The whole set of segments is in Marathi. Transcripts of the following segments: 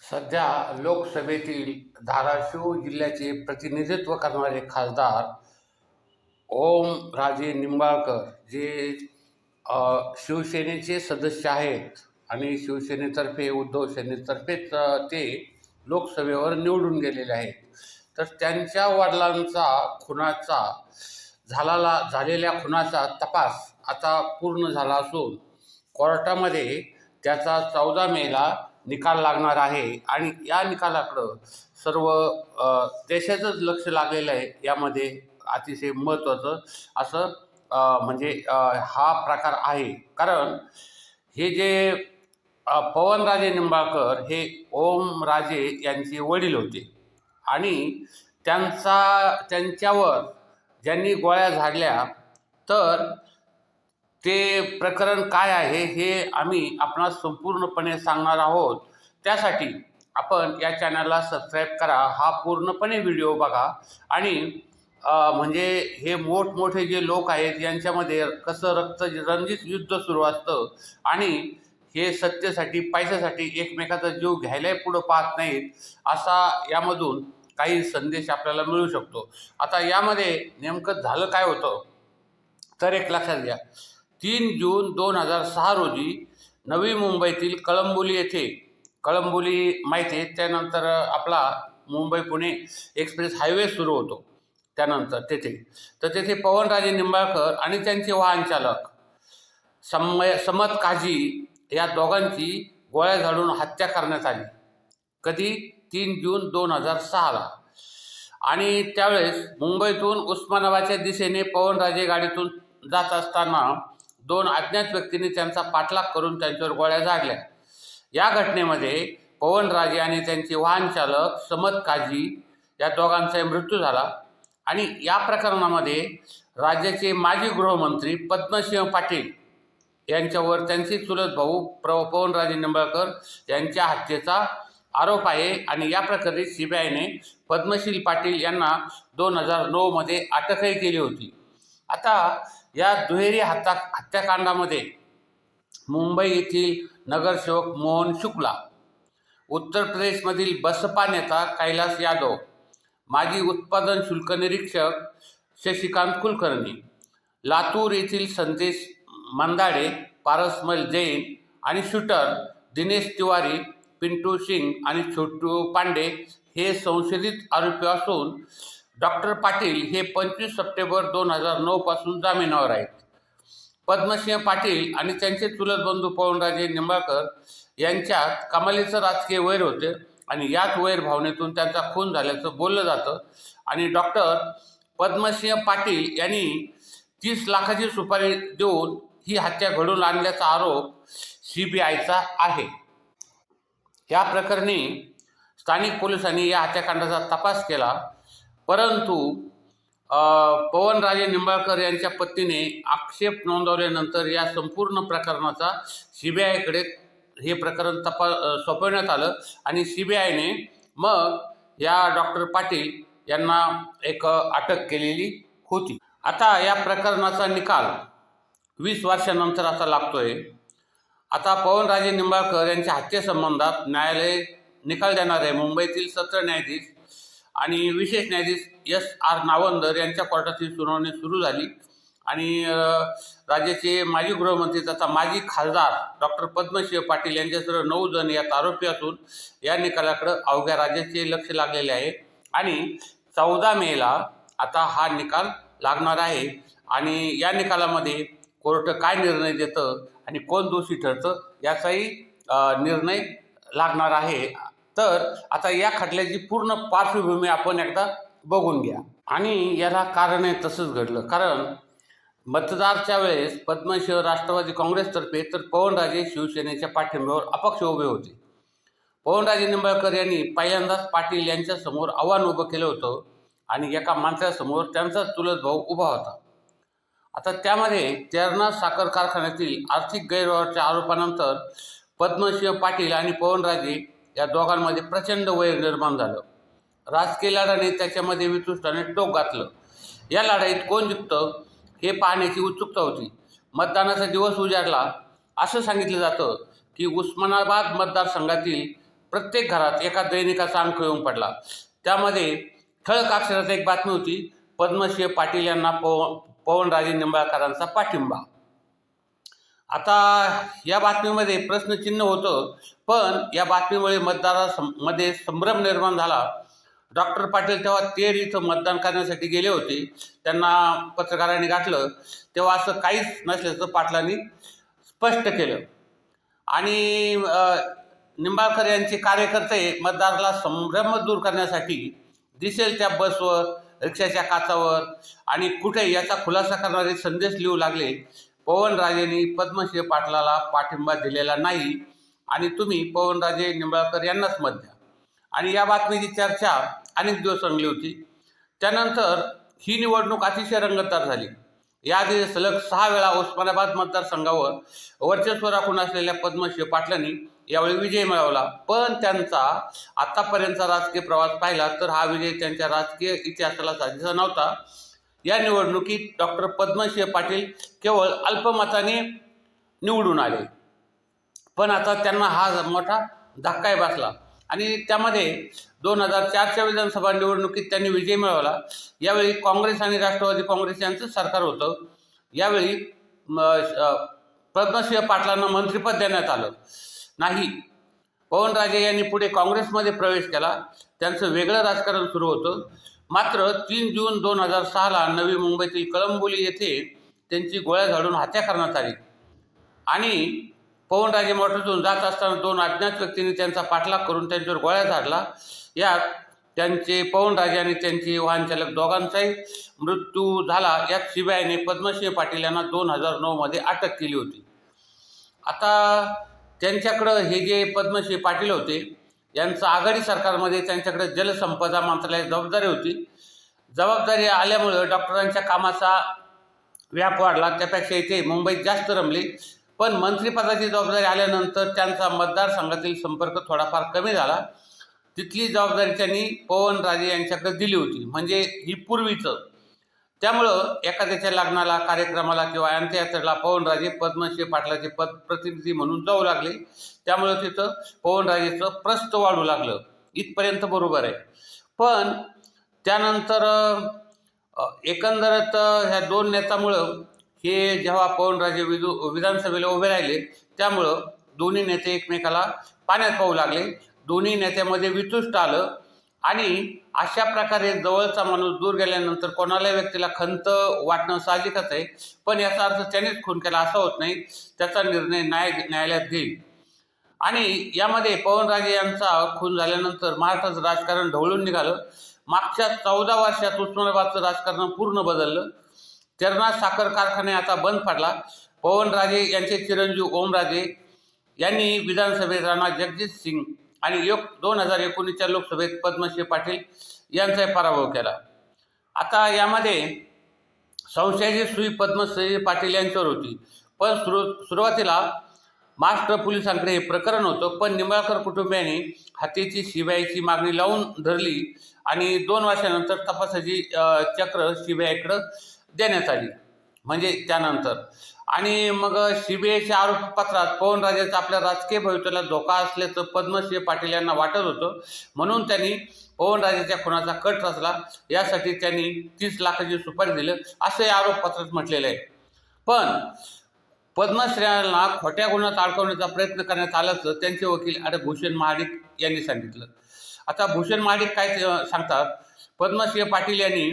सध्या लोकसभेतील धाराशिव जिल्ह्याचे प्रतिनिधित्व करणारे खासदार ओमराजे निंबाळकर जे शिवसेनेचे सदस्य आहेत आणि शिवसेनेतर्फे उद्धव सेनेतर्फेच ते लोकसभेवर निवडून गेलेले आहेत. तर त्यांच्या वडिलांचा झालेल्या खुनाचा तपास आता पूर्ण झाला असून कोर्टामध्ये त्याचा 14 मेला निकाल लागणार आहे आणि या निकालाकडं सर्व देशाचंच लक्ष लागलेलं आहे. यामध्ये अतिशय महत्त्वाचं असं हा प्रकार आहे. कारण हे जे पवनराजे निंबाळकर हे ओमराजे यांचे वडील होते आणि त्यांच्यावर ज्यांनी गोळ्या झाडल्या तर ते प्रकरण काय आहे हे आम्ही आपणास संपूर्णपणे सांगणार आहोत. त्यासाठी आपण या चॅनलला सबस्क्राईब करा, हा पूर्णपणे व्हिडिओ बघा आणि म्हणजे हे मोठमोठे जे लोक आहेत यांच्यामध्ये कसं रंजित युद्ध सुरू असतं आणि हे सत्तेसाठी पैशासाठी एकमेकाचा जीव घ्यायलाही पुढं पाहत नाहीत असा यामधून काही संदेश आपल्याला मिळू शकतो. आता यामध्ये नेमकं झालं काय होतं तर एक लक्षात घ्या. 3 जून 2006 रोजी नवी मुंबईतील कळंबोली माहिती आहे, त्यानंतर आपला मुंबई पुणे एक्सप्रेस हायवे सुरू होतो. त्यानंतर तेथे पवनराजे निंबाळकर आणि त्यांचे वाहन चालक समत काझी या दोघांची गोळ्या झाडून हत्या करण्यात आली. कधी? 3 जून 2006ला. आणि त्यावेळेस मुंबईतून उस्मानाबादच्या दिशेने पवनराजे गाडीतून जात असताना 2 अज्ञात व्यक्तींनी त्यांचा पाठलाग करून त्यांच्यावर गोळ्या झाडल्या. या घटनेमध्ये पवनराजे आणि त्यांचे वाहन चालक समत काझी या दोघांचाही मृत्यू झाला. आणि या प्रकरणामध्ये राज्याचे माजी गृहमंत्री पद्मसिंह पाटील यांच्यावर त्यांचे चुलत भाऊ पवनराजे निंबाळकर यांच्या हत्येचा आरोप आहे. आणि या प्रकरणी सीबीआयने पद्मशील पाटील यांना 2009 मध्ये अटकही केली होती. आता या दुहेरी हत्याकांडामध्ये मुंबई येथील नगरसेवक मोहन शुक्ला, उत्तर प्रदेशमधील बसपा नेता कैलास यादव, माजी उत्पादन शुल्क निरीक्षक शशिकांत कुलकर्णी, लातूर येथील संदेश मंदाडे, पारसमल जैन आणि शूटर दिनेश तिवारी, पिंटू सिंग आणि छोटू पांडे हे संशयित आरोपी असून डॉक्टर पाटील हे 25 सप्टेंबर 2009 पासून जामिनावर आहेत. पद्मसिंह पाटील आणि त्यांचे चुलत बंधू पवनराजे निंबाळकर यांच्यात कमालीचं राजकीय वैर होते आणि याच वैर भावनेतून त्यांचा खून झाल्याचं बोललं जातं. आणि डॉक्टर पद्मसिंह पाटील यांनी 30 लाखाची सुपारी देऊन ही हत्या घडवून आणल्याचा आरोप सीबीआयचा आहे. या प्रकरणी स्थानिक पोलिसांनी या हत्याकांडाचा तपास केला, परंतु पवनराजे निंबाळकर यांच्या पत्नीने आक्षेप नोंदवल्यानंतर या संपूर्ण प्रकरणाचा सीबीआयकडे हे प्रकरण सोपवण्यात आलं आणि सीबीआयने मग या डॉक्टर पाटील यांना एक अटक केलेली होती. आता या प्रकरणाचा निकाल 20 वर्षानंतर आता लागतोय. आता पवनराजे निंबाळकर यांच्या हत्येसंबंधात न्यायालय निकाल देणार आहे. मुंबईतील सत्र न्यायाधीश आणि विशेष न्यायाधीश S.R. नावंदर यांच्या कोर्टात ही सुनावणी सुरू झाली आणि राज्याचे माजी गृहमंत्री तथा माजी खासदार डॉक्टर पद्मसिंह पाटील यांच्यासह 9 जण यात आरोपी असून या निकालाकडे अवघ्या राज्याचे लक्ष लागलेले आहे. आणि 14 मेला आता हा निकाल लागणार आहे आणि या निकालामध्ये कोर्ट काय निर्णय देतं आणि कोण दोषी ठरतं याचाही निर्णय लागणार आहे. तर आता या खटल्याची पूर्ण पार्श्वभूमी आपण एकदा बघून घ्या. आणि याला कारण आहे तसंच घडलं, कारण मतदारच्या वेळेस पद्मसिंह राष्ट्रवादी काँग्रेसतर्फे तर पवनराजे शिवसेनेच्या पाठिंब्यावर अपक्ष उभे होते. पवनराजे निंबाळकर यांनी पहिल्यांदाच पाटील यांच्यासमोर आव्हान उभं केलं होतं आणि एका मंत्र्यासमोर त्यांचा चुलत भाऊ उभा होता. आता त्यामध्ये तेरणा साखर कारखान्यातील आर्थिक गैरव्यवहाराच्या आरोपानंतर पद्मसिंह पाटील आणि पवनराजे या दोघांमध्ये प्रचंड वैर निर्माण झालं. राजकीय लढ्याने त्याच्यामध्ये वितुष्टाने टोक घातलं. या लढाईत कोण जिंकतं हे पाहण्याची उत्सुकता होती. मतदानाचा दिवस उजाडला. असं सांगितलं जातं की उस्मानाबाद मतदारसंघातील प्रत्येक घरात एका दैनिकाचा अंक येऊन पडला. त्यामध्ये ठळक अक्षरात एक बातमी होती, पद्मश्री पाटील यांना पवनराजे निंबाळकरांचा पाठिंबा. आता या बातमीमध्ये प्रश्नचिन्ह होतं, पण या बातमीमुळे मतदारांमध्ये संभ्रम निर्माण झाला. डॉक्टर पाटील तेव्हा तेर इथं मतदान करण्यासाठी गेले होते. त्यांना पत्रकारांनी गाठलं तेव्हा असं काहीच नसल्याचं पाटलांनी स्पष्ट केलं. आणि निंबाळकर यांचे कार्यकर्ते मतदाराला संभ्रम दूर करण्यासाठी दिसेल त्या बसवर, रिक्षाच्या काचावर आणि कुठे याचा खुलासा करणारे संदेश लिहू लागले. पवनराजेंनी पद्मश्री पाटलाला पाठिंबा दिलेला नाही आणि तुम्ही पवनराजे निंबाळकर यांनाच मत द्या. आणि या बातमीची चर्चा अनेक दिवस रंगली होती. त्यानंतर ही निवडणूक अतिशय रंगतदार झाली. याआधी सलग 6 वेळा उस्मानाबाद मतदारसंघावर वर्चस्व राखून असलेल्या पद्मश्री पाटलांनी यावेळी विजय मिळवला. पण त्यांचा आतापर्यंतचा राजकीय प्रवास पाहिला तर हा विजय त्यांच्या राजकीय इतिहासाला साजेसा नव्हता. या निवडणुकीत डॉक्टर पद्मश्री पाटील केवळ अल्पमताने निवडून आले, पण आता त्यांना हा मोठा धक्काही बसला. आणि त्यामध्ये 2004च्या विधानसभा निवडणुकीत त्यांनी विजय मिळवला. यावेळी काँग्रेस आणि राष्ट्रवादी काँग्रेस यांचं सरकार होतं. यावेळी पद्मश्री पाटलांना मंत्रिपद देण्यात आलं नाही. पवनराजे यांनी पुढे काँग्रेसमध्ये प्रवेश केला. त्यांचं वेगळं राजकारण सुरू होतं. मात्र 3 जून 2006ला नवी मुंबईतील कळंबोली येथे त्यांची गोळ्या झाडून हत्या करण्यात आली. आणि पवनराजे मोटरतून जात असताना 2 अज्ञात व्यक्तींनी त्यांचा पाठलाग करून त्यांच्यावर गोळ्या झाडला. यात त्यांचे पवनराजे आणि त्यांचे वाहनचालक दोघांचाही मृत्यू झाला. यात सीबीआयने पद्मश्री पाटील यांना 2009मध्ये अटक केली होती. आता त्यांच्याकडं हे जे पद्मश्री पाटील होते यांचं आघाडी सरकारमध्ये त्यांच्याकडे जलसंपदा मंत्रालयाची जबाबदारी होती. जबाबदारी आल्यामुळं डॉक्टरांच्या कामाचा व्याप वाढला. त्यापेक्षा इथे मुंबईत जास्त रमले. पण मंत्रिपदाची जबाबदारी आल्यानंतर त्यांचा मतदारसंघातील संपर्क थोडाफार कमी झाला. तिथली जबाबदारी त्यांनी पवनराजे यांच्याकडे दिली होती, म्हणजे ही पूर्वीचं. त्यामुळं एखाद्याच्या लग्नाला, कार्यक्रमाला किंवा अंत्ययात्रेला पवनराजे पद्मश्री पाटलाचे प्रतिनिधी म्हणून जाऊ लागले. त्यामुळं तिथं पवनराजेचं प्रस्थ वाढू लागलं. इथपर्यंत बरोबर आहे. पण त्यानंतर एकंदरच ह्या 2 नेत्यामुळं हे जेव्हा पवनराजे विधानसभेला उभे राहिले त्यामुळं दोन्ही नेते एकमेकाला पाण्यात पाहू लागले. दोन्ही नेत्यामध्ये वितुष्ट आलं आणि अशा प्रकारे जवळचा माणूस दूर गेल्यानंतर कोणालाही व्यक्तीला खंत वाटणं साहजिकच आहे. पण याचा अर्थ त्यानेच खून केला असं होत नाही. त्याचा निर्णय न्यायालयात घेईल. आणि यामध्ये पवनराजे यांचा खून झाल्यानंतर महाराष्ट्राचं राजकारण ढवळून निघालं. मागच्या 14 वर्षात उस्मानाबादचं राजकारण पूर्ण बदललं. तेरणा साखर कारखाने आता बंद पडला. पवनराजे यांचे चिरंजीव ओमराजे यांनी विधानसभेत राणा जगजित सिंग आणि 2019च्या लोकसभेत पद्मश्री पाटील यांचा पराभव केला. आता यामध्ये संशयाची सुई पद्मश्री पाटील यांच्यावर होती. पण सुरुवातीला महाराष्ट्र पोलिसांकडे हे प्रकरण होतं. पण निंबाळकर कुटुंबियांनी हत्येची सीबीआयची मागणी लावून धरली आणि 2 वर्षानंतर तपासाची चक्र सीबीआयकडं देण्यात आली. म्हणजे त्यानंतर आणि मग सीबीआयच्या आरोपपत्रात पवनराजेचा आपल्या राजकीय भविष्याला धोका असल्याचं पद्मश्री पाटील यांना वाटत होतं. म्हणून त्यांनी पवनराजेच्या खुनाचा कट रचला. यासाठी त्यांनी 30 लाखाची सुपारी दिलं असं या आरोपपत्रात म्हटलेलं आहे. पण पद्मश्रींना खोट्या गुन्ह्यात अडकवण्याचा प्रयत्न करण्यात आल्याचं त्यांचे वकील भूषण महाडिक यांनी सांगितलं. आता भूषण महाडिक काय सांगतात, पद्मश्री पाटील यांनी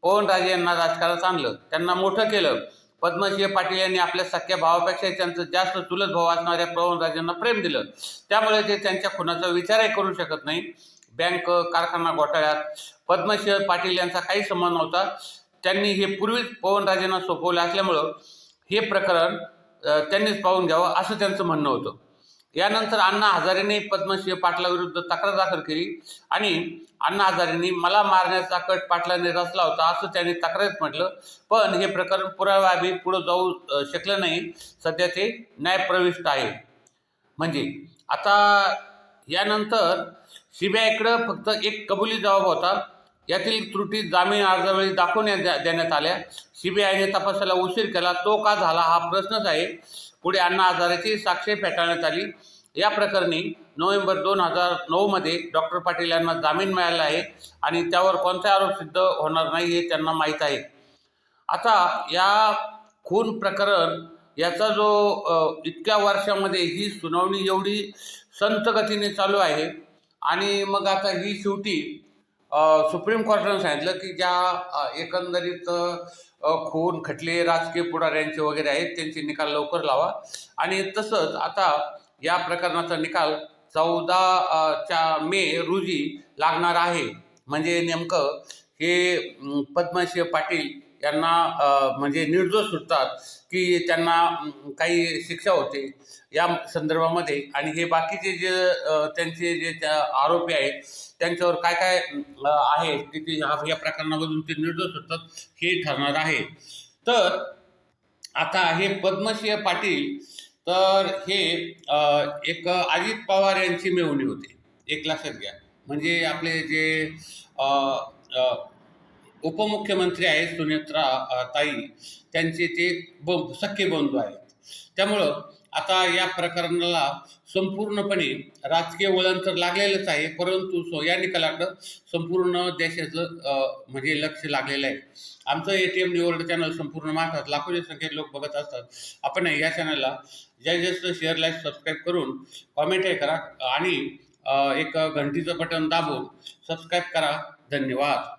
पवनराजे यांना राजकारणात आणलं, त्यांना मोठं केलं. पद्मश्री पाटील यांनी आपल्या सख्या भावापेक्षा त्यांचं जास्त चुलत भाऊ असणाऱ्या पवनराजेंना प्रेम दिलं. त्यामुळे ते त्यांच्या खुनाचा विचारही करू शकत नाही. बँक कारखाना घोटाळ्यात पद्मश्री पाटील यांचा काही संबंध नव्हता. त्यांनी हे पूर्वीच पवनराजेंना सोपवलं असल्यामुळं हे प्रकरण त्यांनीच पाहून घ्यावं असं त्यांचं म्हणणं होतं. यानंतर अण्णा हजारेंनी पद्मश्री पाटलाविरुद्ध तक्रार दाखल केली आणि अण्णा हजारेंनी मला मारण्याचा कट पाटलांनी रचला होता असं त्यांनी तक्रारीत म्हटलं. पण हे प्रकरण पुराव्याआधी पुढे जाऊ शकलं नाही. सध्या ते न्यायप्रविष्ट आहे. म्हणजे आता यानंतर सीबीआयकडं फक्त एक कबुली जबाब होता. यातील त्रुटी जामीन अर्जावेळी दाखवून देण्यात आल्या. सीबीआयने तपासाला उशीर केला. तो का झाला हा प्रश्नच आहे. पुढे अण्णा हजारेची साक्ष फेटाळण्यात आली या प्रकरणी नोव्हेंबर 2009 डॉक्टर पाटील यांना जामीन मिळाला आहे आणि त्यावर कोणता आरोप सिद्ध होणार नाही हे त्यांना माहीत आहे. आता या खून प्रकरण याचा जो इतक्या वर्षामध्ये ही सुनावणी एवढी संथ गतीने चालू आहे आणि मग आता ही शेवटी सुप्रीम कोर्टानं सांगितलं की ज्या एकंदरीत खून खटले राजकीय पुढाऱ्यांचे वगैरे आहेत त्यांचे निकाल लवकर लावा आणि तसंच आता या प्रकरणाचा निकाल 14 मे रोजी लागणार आहे. म्हणजे नेमकं हे पद्मसिंह पाटील यांना म्हणजे निर्दोष सुटतात की त्यांना काही शिक्षा होते या संदर्भामध्ये आणि हे बाकीचे जे त्यांचे जे आरोपी आहेत त्यांच्यावर काय काय आहे तिथे या प्रकरणामधून ते निर्दोष सुटतात हे ठरणार आहे. तर आता हे पद्मसिंह पाटील तर हे एक अजित पवार यांची मेहुणी होते, एक लक्षात घ्या. म्हणजे आपले जे उपमुख्यमंत्री आहेत सुनेत्रा ताई त्यांचे ते सख्खे बंधू आहेत. त्यामुळं आता या प्रकरणाला संपूर्णपणे राजकीय वळण तर लागलेलंच आहे, परंतु या निकालाकडं संपूर्ण देशाचं म्हणजे लक्ष लागलेलं आहे. आमचं ATM न्यूज वर्ल्ड चॅनल संपूर्ण महाराष्ट्रात लाखोच्या संख्येत लोक बघत असतात. आपण या चॅनलला जास्त शेअर लाईक सबस्क्राईब करून कॉमेंटही करा आणि एक घंटीचं बटन दाबून सबस्क्राईब करा. धन्यवाद.